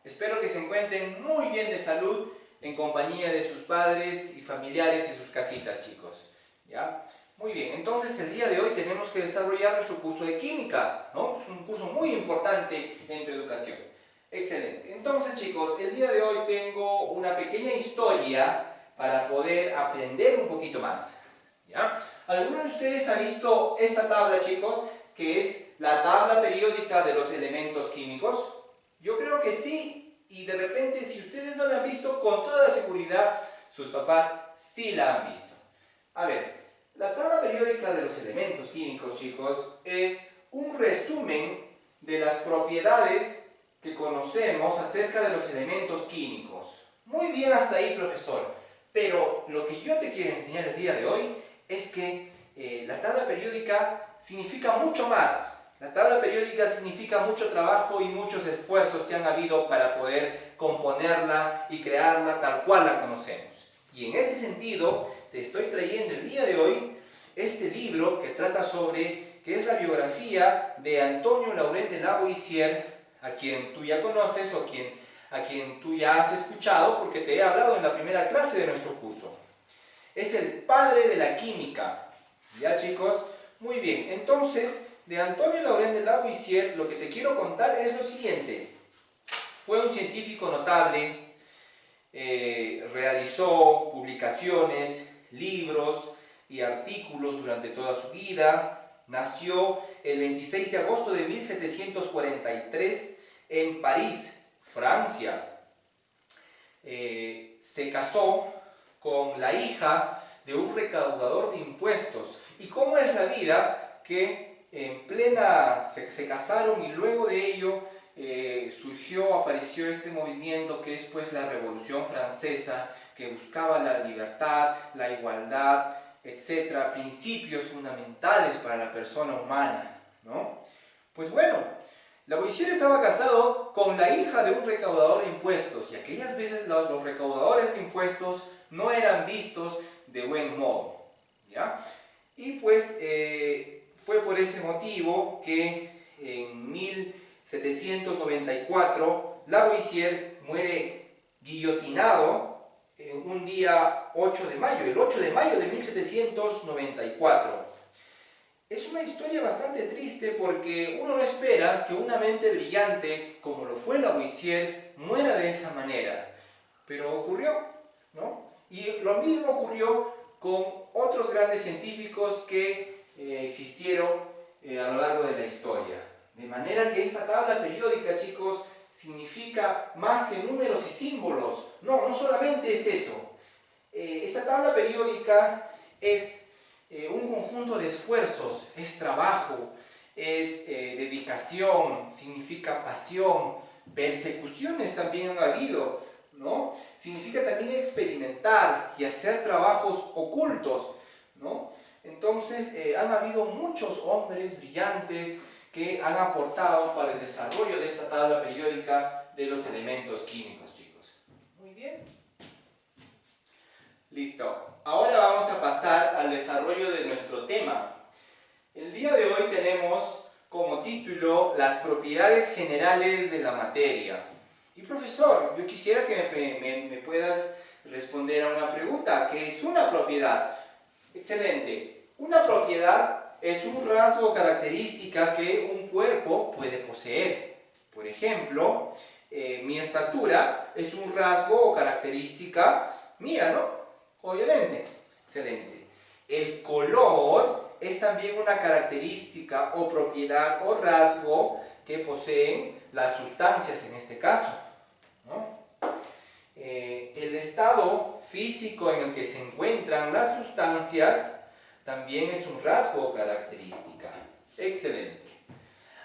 Espero que se encuentren muy bien de salud en compañía de sus padres y familiares en sus casitas, chicos. ¿Ya? Muy bien, entonces el día de hoy tenemos que desarrollar nuestro curso de química, ¿no? Es un curso muy importante en tu educación. Excelente. Entonces, chicos, el día de hoy tengo una pequeña historia para poder aprender un poquito más. ¿Ya? ¿Alguno de ustedes ha visto esta tabla, chicos, que es la tabla periódica de los elementos químicos? Yo creo que sí, y de repente, si ustedes no la han visto, con toda seguridad, sus papás sí la han visto. A ver, la tabla periódica de los elementos químicos, chicos, es un resumen de las propiedades que conocemos acerca de los elementos químicos. Muy bien hasta ahí, profesor, pero lo que yo te quiero enseñar el día de hoy es que la tabla periódica significa mucho más. La tabla periódica significa mucho trabajo y muchos esfuerzos que han habido para poder componerla y crearla tal cual la conocemos. Y en ese sentido, te estoy trayendo el día de hoy este libro que trata sobre, que es la biografía de Antonio Laurent de Lavoisier, a quien tú ya conoces o a quien tú ya has escuchado porque te he hablado en la primera clase de nuestro curso. Es el padre de la química. ¿Ya, chicos? Muy bien, entonces, de Antonio Laurent de Lavoisier, lo que te quiero contar es lo siguiente. Fue un científico notable, realizó publicaciones, libros y artículos durante toda su vida. Nació el 26 de agosto de 1743 en París, Francia. Se casó con la hija de un recaudador de impuestos. ¿Y cómo es la vida? Que se casaron y luego de ello apareció este movimiento que es pues la Revolución Francesa, que buscaba la libertad, la igualdad, etcétera, principios fundamentales para la persona humana, ¿no? Pues bueno, Lavoisier estaba casado con la hija de un recaudador de impuestos, y aquellas veces los recaudadores de impuestos no eran vistos de buen modo, ¿ya? Y pues fue por ese motivo que en 1794 Lavoisier muere guillotinado en un día 8 de mayo, el 8 de mayo de 1794. Es una historia bastante triste porque uno no espera que una mente brillante como lo fue Lavoisier muera de esa manera, pero ocurrió, ¿no? Y lo mismo ocurrió con otros grandes científicos que existieron a lo largo de la historia. De manera que esta tabla periódica, chicos, significa más que números y símbolos. No, no solamente es eso. Esta tabla periódica es un conjunto de esfuerzos, es trabajo, es dedicación, significa pasión, persecuciones también han habido, ¿no? Significa también experimentar y hacer trabajos ocultos, ¿no? Entonces han habido muchos hombres brillantes que han aportado para el desarrollo de esta tabla periódica de los elementos químicos, chicos. Muy bien. Listo. Ahora vamos a pasar al desarrollo de nuestro tema. El día de hoy tenemos como título las propiedades generales de la materia. Y profesor, yo quisiera que me puedas responder a una pregunta. ¿Qué es una propiedad? Excelente. Una propiedad es un rasgo o característica que un cuerpo puede poseer. Por ejemplo, mi estatura es un rasgo o característica mía, ¿no? Obviamente. Excelente. El color es también una característica o propiedad o rasgo que poseen las sustancias en este caso, ¿no? El estado físico en el que se encuentran las sustancias también es un rasgo o característica. Excelente.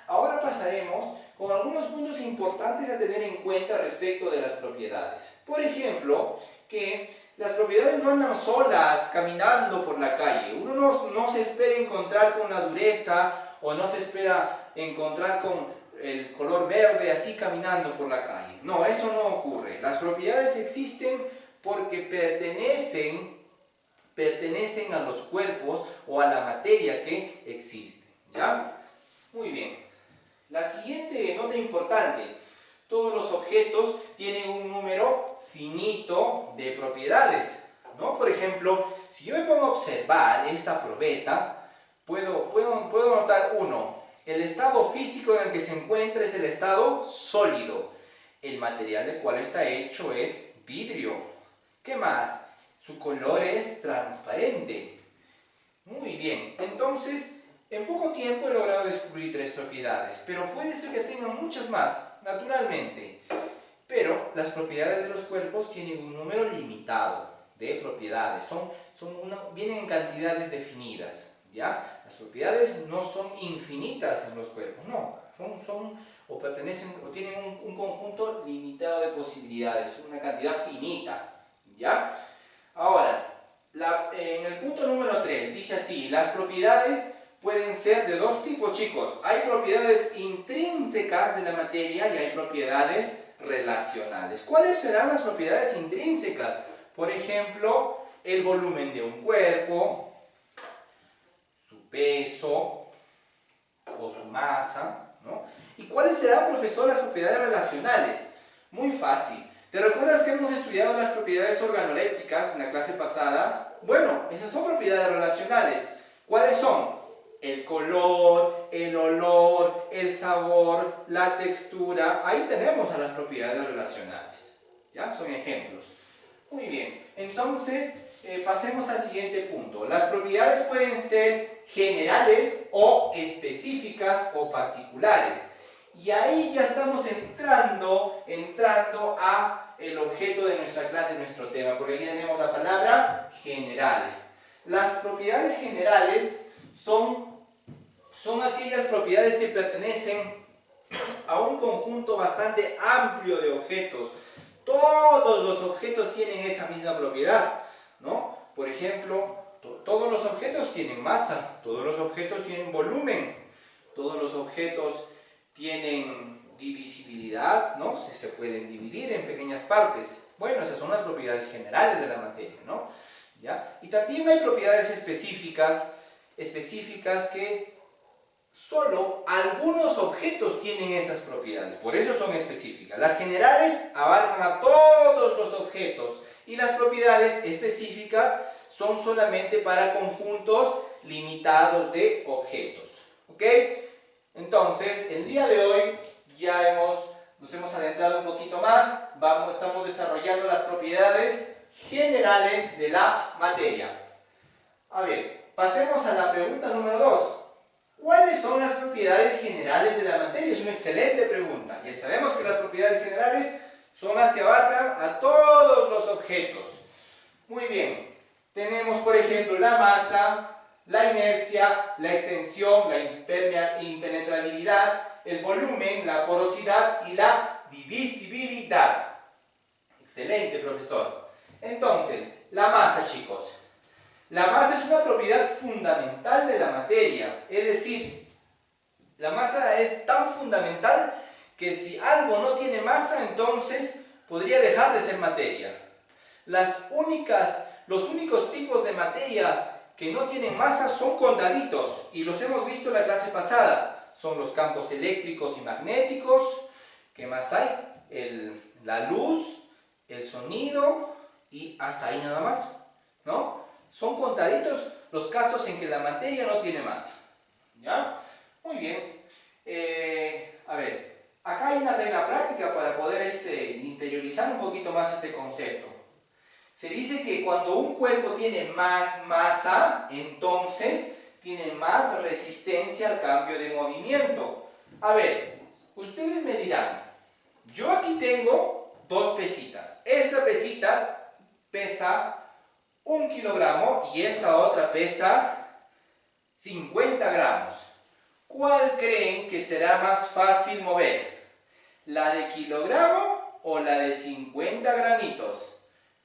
Ahora pasaremos con algunos puntos importantes a tener en cuenta respecto de las propiedades. Por ejemplo, que las propiedades no andan solas caminando por la calle. Uno no se espera encontrar con la dureza o no se espera encontrar con el color verde así caminando por la calle. No, eso no ocurre. Las propiedades existen porque pertenecen a los cuerpos o a la materia que existe, ¿ya? Muy bien. La siguiente nota importante. todos los objetos tienen un número finito de propiedades, ¿no? Por ejemplo, si yo me pongo a observar esta probeta, puedo notar uno. El estado físico en el que se encuentra es el estado sólido. El material del cual está hecho es vidrio. ¿Qué más? Su color es transparente. Muy bien, entonces en poco tiempo he logrado descubrir 3 propiedades, pero puede ser que tengan muchas más, naturalmente. Pero las propiedades de los cuerpos tienen un número limitado de propiedades, vienen en cantidades definidas, ¿ya? Las propiedades no son infinitas en los cuerpos, no, o pertenecen o tienen un conjunto limitado de posibilidades, una cantidad finita, ¿ya? Ahora, en el punto número 3 dice así: las propiedades pueden ser de dos tipos, chicos. Hay propiedades intrínsecas de la materia y hay propiedades relacionales. ¿Cuáles serán las propiedades intrínsecas? Por ejemplo, el volumen de un cuerpo, su peso o su masa, ¿no? ¿Y cuáles serán, profesor, las propiedades relacionales? Muy fácil. ¿Te recuerdas que hemos estudiado las propiedades organolépticas en la clase pasada? Bueno, esas son propiedades relacionales. ¿Cuáles son? El color, el olor, el sabor, la textura. Ahí tenemos a las propiedades relacionales. ¿Ya? Son ejemplos. Muy bien. Entonces, pasemos al siguiente punto. Las propiedades pueden ser generales o específicas o particulares. Y ahí ya estamos entrando a el objeto de nuestra clase, nuestro tema, porque aquí tenemos la palabra generales. Las propiedades generales son aquellas propiedades que pertenecen a un conjunto bastante amplio de objetos. Todos los objetos tienen esa misma propiedad, ¿no? Por ejemplo, todos los objetos tienen masa, todos los objetos tienen volumen, todos los objetos tienen divisibilidad, ¿no? Se pueden dividir en pequeñas partes. Bueno, esas son las propiedades generales de la materia, ¿no? ¿Ya? Y también hay propiedades específicas que solo algunos objetos tienen esas propiedades, por eso son específicas. Las generales abarcan a todos los objetos y las propiedades específicas son solamente para conjuntos limitados de objetos. ¿Ok? Entonces, el día de hoy ya nos hemos adentrado un poquito más, estamos desarrollando las propiedades generales de la materia. A ver, pasemos a la pregunta número 2. ¿Cuáles son las propiedades generales de la materia? Es una excelente pregunta. Ya sabemos que las propiedades generales son las que abarcan a todos los objetos. Muy bien. Tenemos, por ejemplo, la masa, la inercia, la extensión, la impenetrabilidad, el volumen, la porosidad y la divisibilidad. Excelente, profesor. Entonces, la masa, chicos. La masa es una propiedad fundamental de la materia, es decir, la masa es tan fundamental que si algo no tiene masa, entonces podría dejar de ser materia. Los únicos tipos de materia que no tienen masa son contaditos, y los hemos visto en la clase pasada. Son los campos eléctricos y magnéticos. ¿Qué más hay? La luz, el sonido, y hasta ahí nada más, ¿no? Son contaditos los casos en que la materia no tiene masa. ¿Ya? Muy bien. A ver, acá hay una regla práctica para poder interiorizar un poquito más este concepto. Se dice que cuando un cuerpo tiene más masa, entonces tiene más resistencia al cambio de movimiento. A ver, ustedes me dirán, yo aquí tengo dos pesitas. Esta pesita pesa 1 kilogramo y esta otra pesa 50 gramos. ¿Cuál creen que será más fácil mover? ¿La de kilogramo o la de 50 gramitos?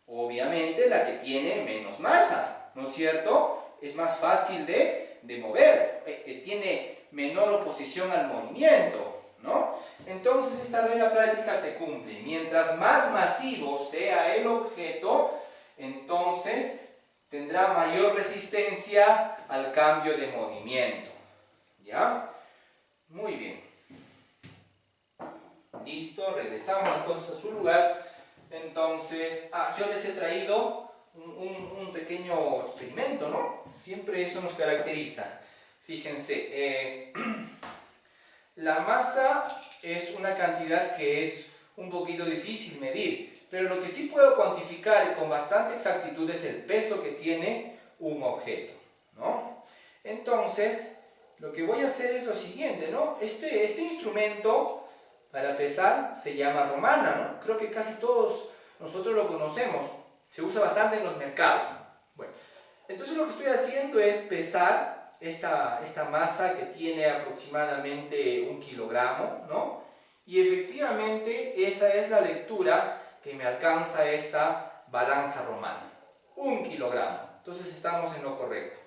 Obviamente la que tiene menos masa, ¿no es cierto? Es más fácil de mover, tiene menor oposición al movimiento, ¿no? Entonces esta regla práctica se cumple. Mientras más masivo sea el objeto, entonces tendrá mayor resistencia al cambio de movimiento. ¿Ya? Muy bien. listo, regresamos las cosas a su lugar. Entonces, yo les he traído un pequeño experimento, ¿no? Siempre eso nos caracteriza. Fíjense, la masa es una cantidad que es un poquito difícil medir, pero lo que sí puedo cuantificar con bastante exactitud es el peso que tiene un objeto, ¿no? Entonces, lo que voy a hacer es lo siguiente, ¿no? Este instrumento para pesar se llama romana, ¿no? Creo que casi todos nosotros lo conocemos, se usa bastante en los mercados. Bueno, entonces lo que estoy haciendo es pesar esta masa que tiene aproximadamente 1 kilogramo, ¿no? Y efectivamente esa es la lectura que me alcanza esta balanza romana. 1 kilogramo. Entonces estamos en lo correcto.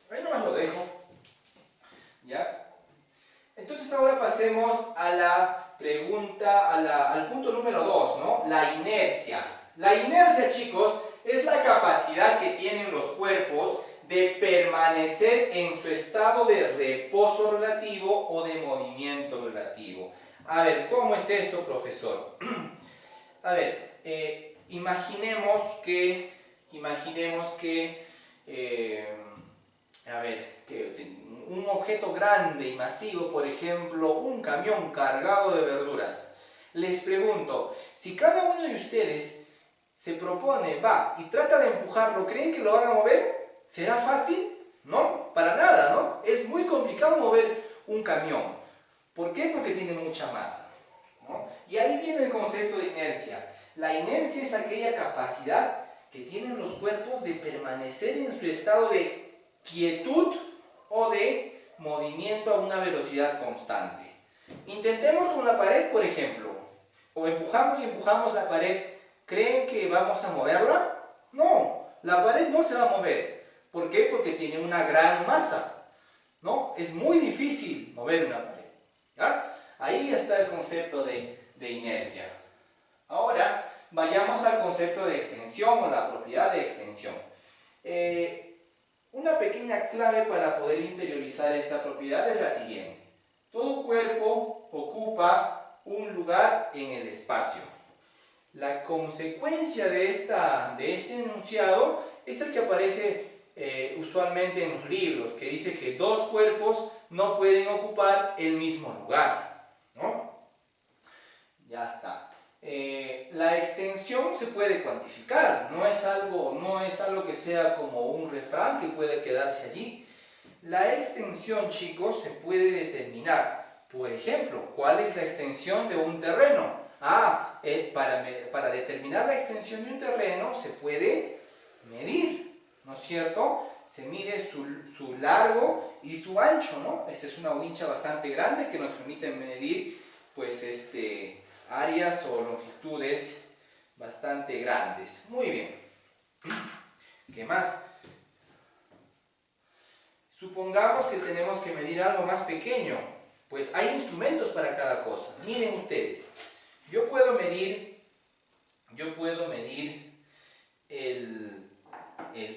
Ahí nomás lo dejo. ¿Ya? Entonces ahora pasemos a la pregunta, al punto número 2, ¿no? La inercia. La inercia, chicos, es la capacidad que tienen los cuerpos de permanecer en su estado de reposo relativo o de movimiento relativo. A ver, ¿cómo es eso, profesor? A ver, imaginemos que un objeto grande y masivo, por ejemplo, un camión cargado de verduras. Les pregunto, si cada uno de ustedes se propone, va y trata de empujarlo, ¿creen que lo van a mover? ¿Será fácil? No, para nada, ¿no? Es muy complicado mover un camión. ¿Por qué? Porque tiene mucha masa, ¿no? Y ahí viene el concepto de inercia. La inercia es aquella capacidad que tienen los cuerpos de permanecer en su estado de quietud o de movimiento a una velocidad constante. Intentemos con la pared, por ejemplo, o empujamos y empujamos la pared. ¿Creen que vamos a moverla? No, la pared no se va a mover. ¿Por qué? Porque tiene una gran masa, ¿no? Es muy difícil mover una pared, ¿ya? Ahí está el concepto de inercia. Ahora, vayamos al concepto de extensión o la propiedad de extensión. Una pequeña clave para poder interiorizar esta propiedad es la siguiente. Todo cuerpo ocupa un lugar en el espacio. La consecuencia de este enunciado es el que aparece usualmente en los libros, que dice que dos cuerpos no pueden ocupar el mismo lugar, ¿no? Ya está. La extensión se puede cuantificar, no es algo que sea como un refrán que puede quedarse allí. La extensión, chicos, se puede determinar. Por ejemplo, ¿cuál es la extensión de un terreno? Para determinar la extensión de un terreno se puede medir, ¿no es cierto? Se mide su largo y su ancho, ¿no? Esta es una wincha bastante grande que nos permite medir, pues, áreas o longitudes bastante grandes. Muy bien. ¿Qué más? Supongamos que tenemos que medir algo más pequeño. Pues hay instrumentos para cada cosa. Miren ustedes. Yo puedo medir el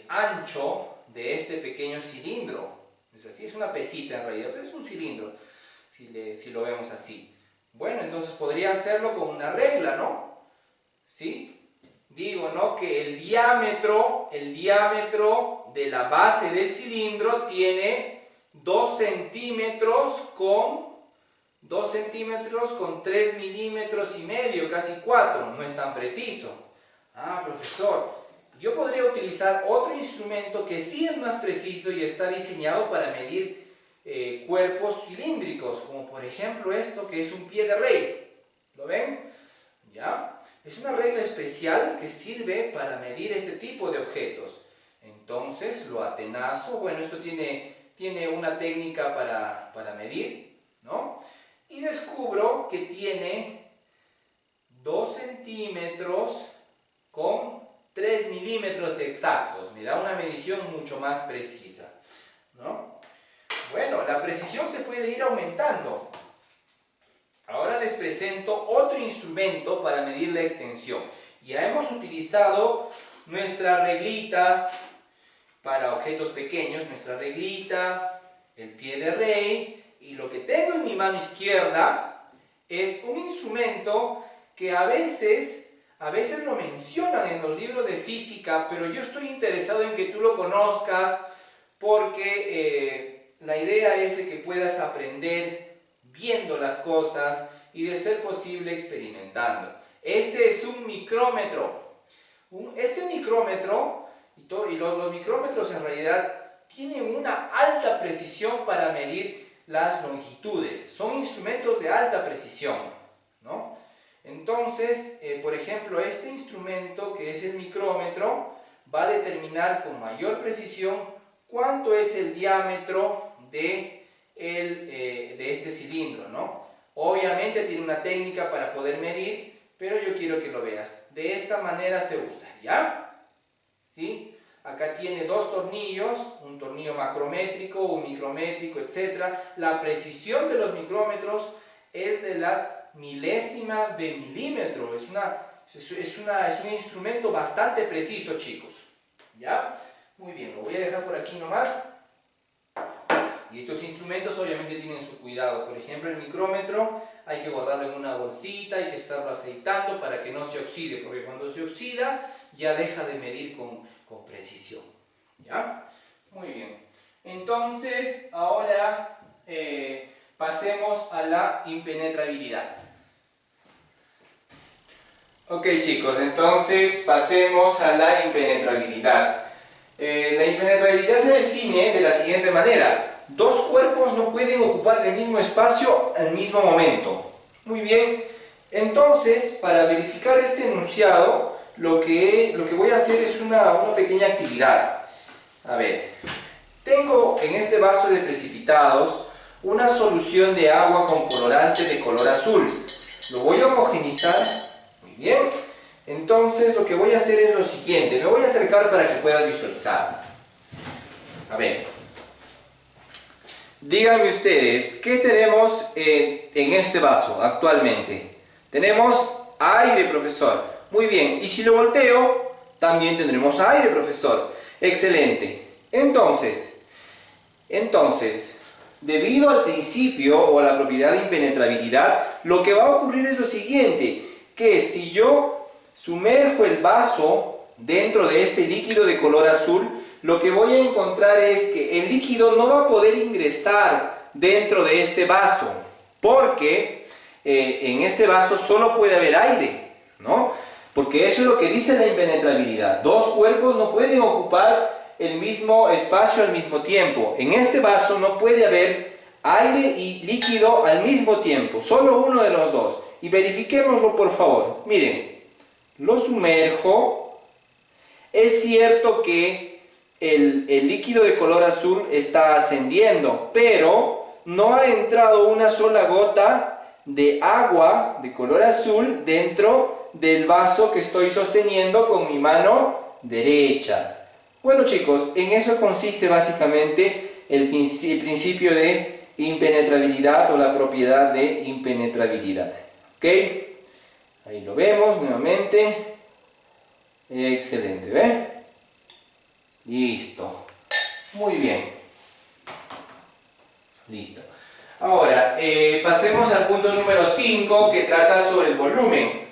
ancho de este pequeño cilindro. Es así, es una pesita en realidad, pero es un cilindro, si lo vemos así. Bueno, entonces podría hacerlo con una regla, ¿no? ¿Sí? Digo, ¿no? Que el diámetro de la base del cilindro tiene 2 centímetros con 3 milímetros y medio, casi 4, no es tan preciso. Profesor, yo podría utilizar otro instrumento que sí es más preciso y está diseñado para medir cuerpos cilíndricos, como por ejemplo esto que es un pie de rey. ¿Lo ven? ¿Ya? Es una regla especial que sirve para medir este tipo de objetos. Entonces lo atenazo, bueno, esto tiene una técnica para medir, ¿no? Y descubro que tiene 2 centímetros con 3 milímetros exactos. Me da una medición mucho más precisa, ¿no? Bueno, la precisión se puede ir aumentando. Ahora les presento otro instrumento para medir la extensión. Ya hemos utilizado nuestra reglita para objetos pequeños, nuestra reglita, el pie de rey, y lo que tengo en mi mano izquierda es un instrumento que a veces lo mencionan en los libros de física, pero yo estoy interesado en que tú lo conozcas porque la idea es de que puedas aprender viendo las cosas y de ser posible experimentando. Este es un micrómetro. Este micrómetro, y los micrómetros en realidad tienen una alta precisión para medir las longitudes. Son instrumentos de alta precisión, ¿no? Entonces, por ejemplo, este instrumento que es el micrómetro va a determinar con mayor precisión cuánto es el diámetro de este cilindro, ¿no? Obviamente tiene una técnica para poder medir, pero yo quiero que lo veas. De esta manera se usa, ¿ya? ¿Sí? Acá tiene dos tornillos, un tornillo macrométrico, un micrométrico, etc. La precisión de los micrómetros es de las milésimas de milímetro. Es un instrumento bastante preciso, chicos. ¿Ya? Muy bien, lo voy a dejar por aquí nomás. Y estos instrumentos obviamente tienen su cuidado. Por ejemplo, el micrómetro hay que guardarlo en una bolsita, hay que estarlo aceitando para que no se oxide, porque cuando se oxida ya deja de medir con precisión. ¿Ya? Muy bien. Entonces, ahora pasemos a la impenetrabilidad. Ok, chicos, entonces pasemos a la impenetrabilidad. La impenetrabilidad se define de la siguiente manera: dos cuerpos no pueden ocupar el mismo espacio al mismo momento. Muy bien, entonces para verificar este enunciado lo que voy a hacer es una pequeña actividad. A ver, tengo en este vaso de precipitados una solución de agua con colorante de color azul. Lo voy a homogenizar. Muy bien. Entonces lo que voy a hacer es lo siguiente. Me voy a acercar para que puedas visualizar. A ver. Díganme ustedes, ¿qué tenemos en este vaso actualmente? Tenemos aire, profesor. Muy bien. Y si lo volteo, también tendremos aire, profesor. Excelente. Entonces, debido al principio o a la propiedad de impenetrabilidad, lo que va a ocurrir es lo siguiente, que si yo sumerjo el vaso dentro de este líquido de color azul, lo que voy a encontrar es que el líquido no va a poder ingresar dentro de este vaso, porque en este vaso solo puede haber aire, ¿no? Porque eso es lo que dice la impenetrabilidad. Dos cuerpos no pueden ocupar el mismo espacio al mismo tiempo. En este vaso no puede haber aire y líquido al mismo tiempo, solo uno de los dos. Y verifiquémoslo, por favor. Miren, lo sumerjo. Es cierto que el líquido de color azul está ascendiendo, pero no ha entrado una sola gota de agua de color azul dentro del vaso que estoy sosteniendo con mi mano derecha. Bueno, chicos, en eso consiste básicamente el principio de impenetrabilidad o la propiedad de impenetrabilidad. ¿Ok? Ahí lo vemos nuevamente. Excelente, ¿ve? Listo. Muy bien. Listo. Ahora, pasemos al punto número 5, que trata sobre el volumen.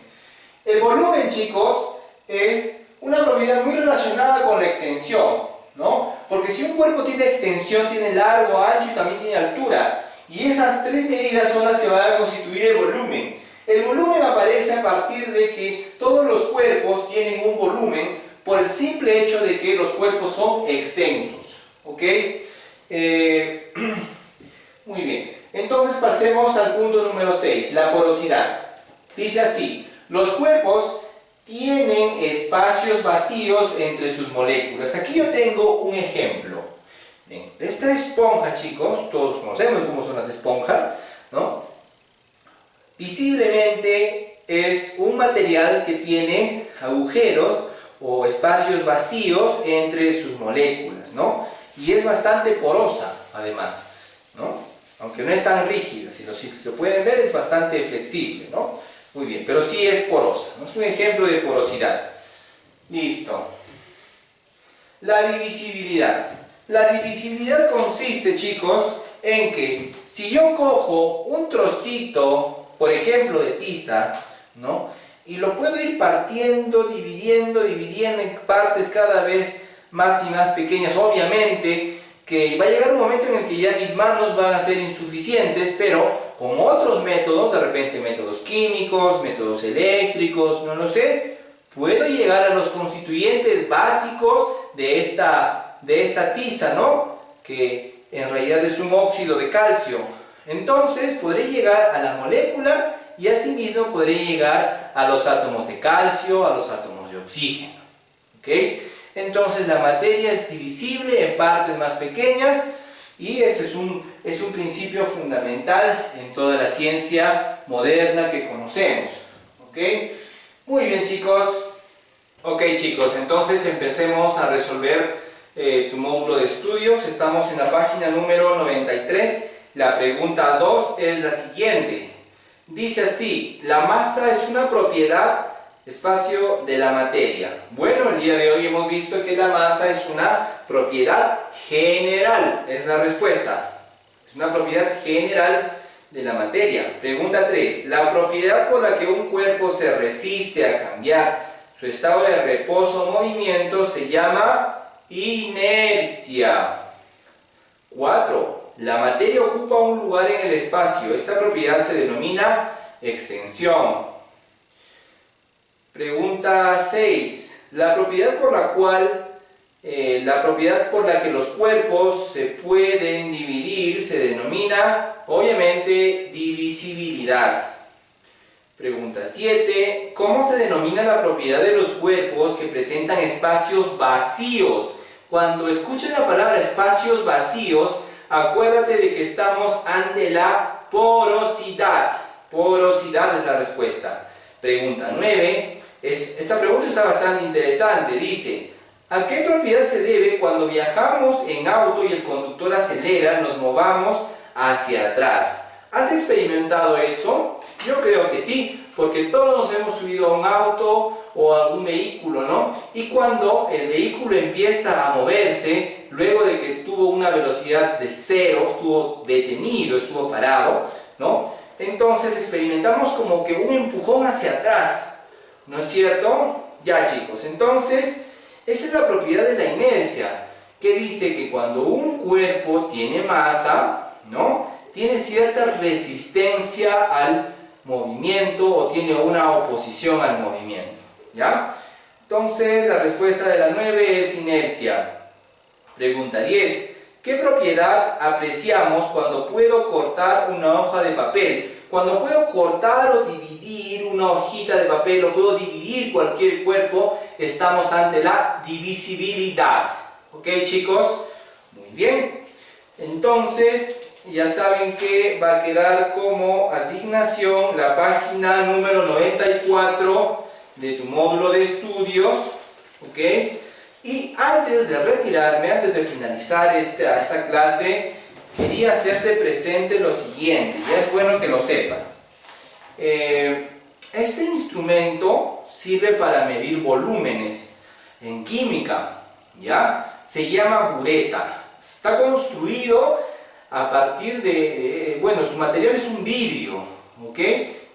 El volumen, chicos, es una propiedad muy relacionada con la extensión, ¿no? Porque si un cuerpo tiene extensión, tiene largo, ancho y también tiene altura. Y esas tres medidas son las que van a constituir el volumen. El volumen aparece a partir de que todos los cuerpos tienen un volumen por el simple hecho de que los cuerpos son extensos. ¿Ok? Muy bien. Entonces pasemos al punto número 6, la porosidad. Dice así: los cuerpos tienen espacios vacíos entre sus moléculas. Aquí yo tengo un ejemplo. Bien, esta esponja, chicos, todos conocemos cómo son las esponjas, ¿no? Visiblemente es un material que tiene agujeros o espacios vacíos entre sus moléculas, ¿no? Y es bastante porosa, además, ¿no? Aunque no es tan rígida, si lo pueden ver, es bastante flexible, ¿no? Muy bien, pero sí es porosa, ¿no? Es un ejemplo de porosidad. Listo. La divisibilidad. La divisibilidad consiste, chicos, en que si yo cojo un trocito por ejemplo, de tiza, ¿no? Y lo puedo ir partiendo, dividiendo en partes cada vez más y más pequeñas. Obviamente que va a llegar un momento en el que ya mis manos van a ser insuficientes, pero con otros métodos, de repente métodos químicos, métodos eléctricos, no lo sé, puedo llegar a los constituyentes básicos de esta tiza, ¿no? Que en realidad es un óxido de calcio. Entonces podré llegar a la molécula y asimismo podré llegar a los átomos de calcio, a los átomos de oxígeno. ¿Ok? Entonces la materia es divisible en partes más pequeñas y ese es un principio fundamental en toda la ciencia moderna que conocemos. ¿Ok? Muy bien, chicos. Ok, chicos, entonces empecemos a resolver tu módulo de estudios. Estamos en la página número 93. La pregunta 2 es la siguiente. Dice así: la masa es una propiedad espacio de la materia. Bueno, el día de hoy hemos visto que la masa es una propiedad general. Es la respuesta. Es una propiedad general de la materia. Pregunta 3. La propiedad por la que un cuerpo se resiste a cambiar su estado de reposo o movimiento se llama inercia. 4. La materia ocupa un lugar en el espacio. Esta propiedad se denomina extensión. Pregunta 6. La propiedad por la que los cuerpos se pueden dividir se denomina, obviamente, divisibilidad. Pregunta 7. ¿Cómo se denomina la propiedad de los cuerpos que presentan espacios vacíos? Cuando escuches la palabra espacios vacíos, acuérdate de que estamos ante la porosidad. Porosidad es la respuesta. Pregunta 9. Esta pregunta está bastante interesante. Dice: ¿a qué propiedad se debe cuando viajamos en auto y el conductor acelera, nos movamos hacia atrás? ¿Has experimentado eso? Yo creo que sí, porque todos nos hemos subido a un auto o a algún vehículo, ¿no? Y cuando el vehículo empieza a moverse, luego de que tuvo una velocidad de 0, estuvo detenido, estuvo parado, ¿no? Entonces experimentamos como que un empujón hacia atrás, ¿no es cierto? Ya, chicos, entonces esa es la propiedad de la inercia, que dice que cuando un cuerpo tiene masa, ¿no?, tiene cierta resistencia al movimiento o tiene una oposición al movimiento, ¿ya? Entonces la respuesta de la 9 es inercia. Pregunta 10. ¿Qué propiedad apreciamos cuando puedo cortar una hoja de papel? Cuando puedo cortar o dividir una hojita de papel o puedo dividir cualquier cuerpo, estamos ante la divisibilidad. ¿Ok, chicos? Muy bien. Entonces, ya saben que va a quedar como asignación la página número 94 de tu módulo de estudios. ¿Ok? Y antes de retirarme, antes de finalizar esta clase, quería hacerte presente lo siguiente. Ya es bueno que lo sepas. Este instrumento sirve para medir volúmenes en química, ¿ya? Se llama bureta. Está construido a partir de, bueno, su material es un vidrio, ¿ok?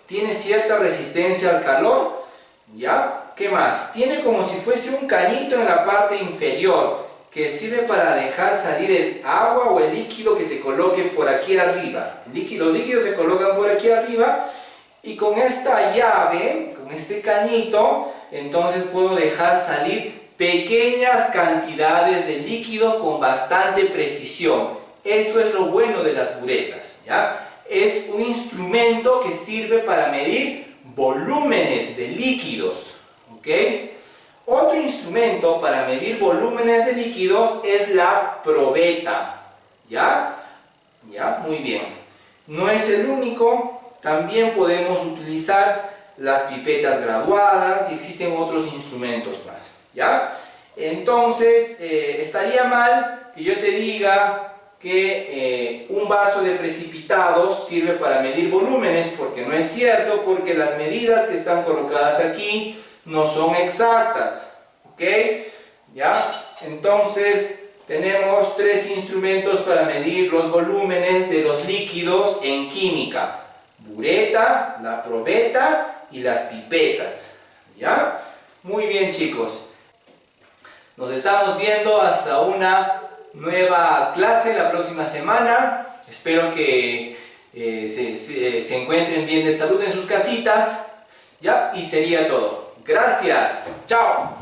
Tiene cierta resistencia al calor, ¿ya? ¿Qué más? Tiene como si fuese un cañito en la parte inferior que sirve para dejar salir el agua o el líquido que se coloque por aquí arriba. Los líquidos se colocan por aquí arriba y con esta llave, con este cañito, entonces puedo dejar salir pequeñas cantidades de líquido con bastante precisión. Eso es lo bueno de las buretas, ¿ya? Es un instrumento que sirve para medir volúmenes de líquidos, ¿ok? Otro instrumento para medir volúmenes de líquidos es la probeta, ¿ya? ¿Ya? Muy bien. No es el único, también podemos utilizar las pipetas graduadas y existen otros instrumentos más, ¿ya? Entonces, estaría mal que yo te diga que un vaso de precipitados sirve para medir volúmenes, porque no es cierto, porque las medidas que están colocadas aquí no son exactas, ¿ok? ¿Ya? Entonces tenemos 3 instrumentos para medir los volúmenes de los líquidos en química. bureta, la probeta y las pipetas. ¿Ya? Muy bien, chicos. Nos estamos viendo hasta una nueva clase la próxima semana. Espero que se encuentren bien de salud en sus casitas. ¿Ya? Y sería todo. Gracias. Chao.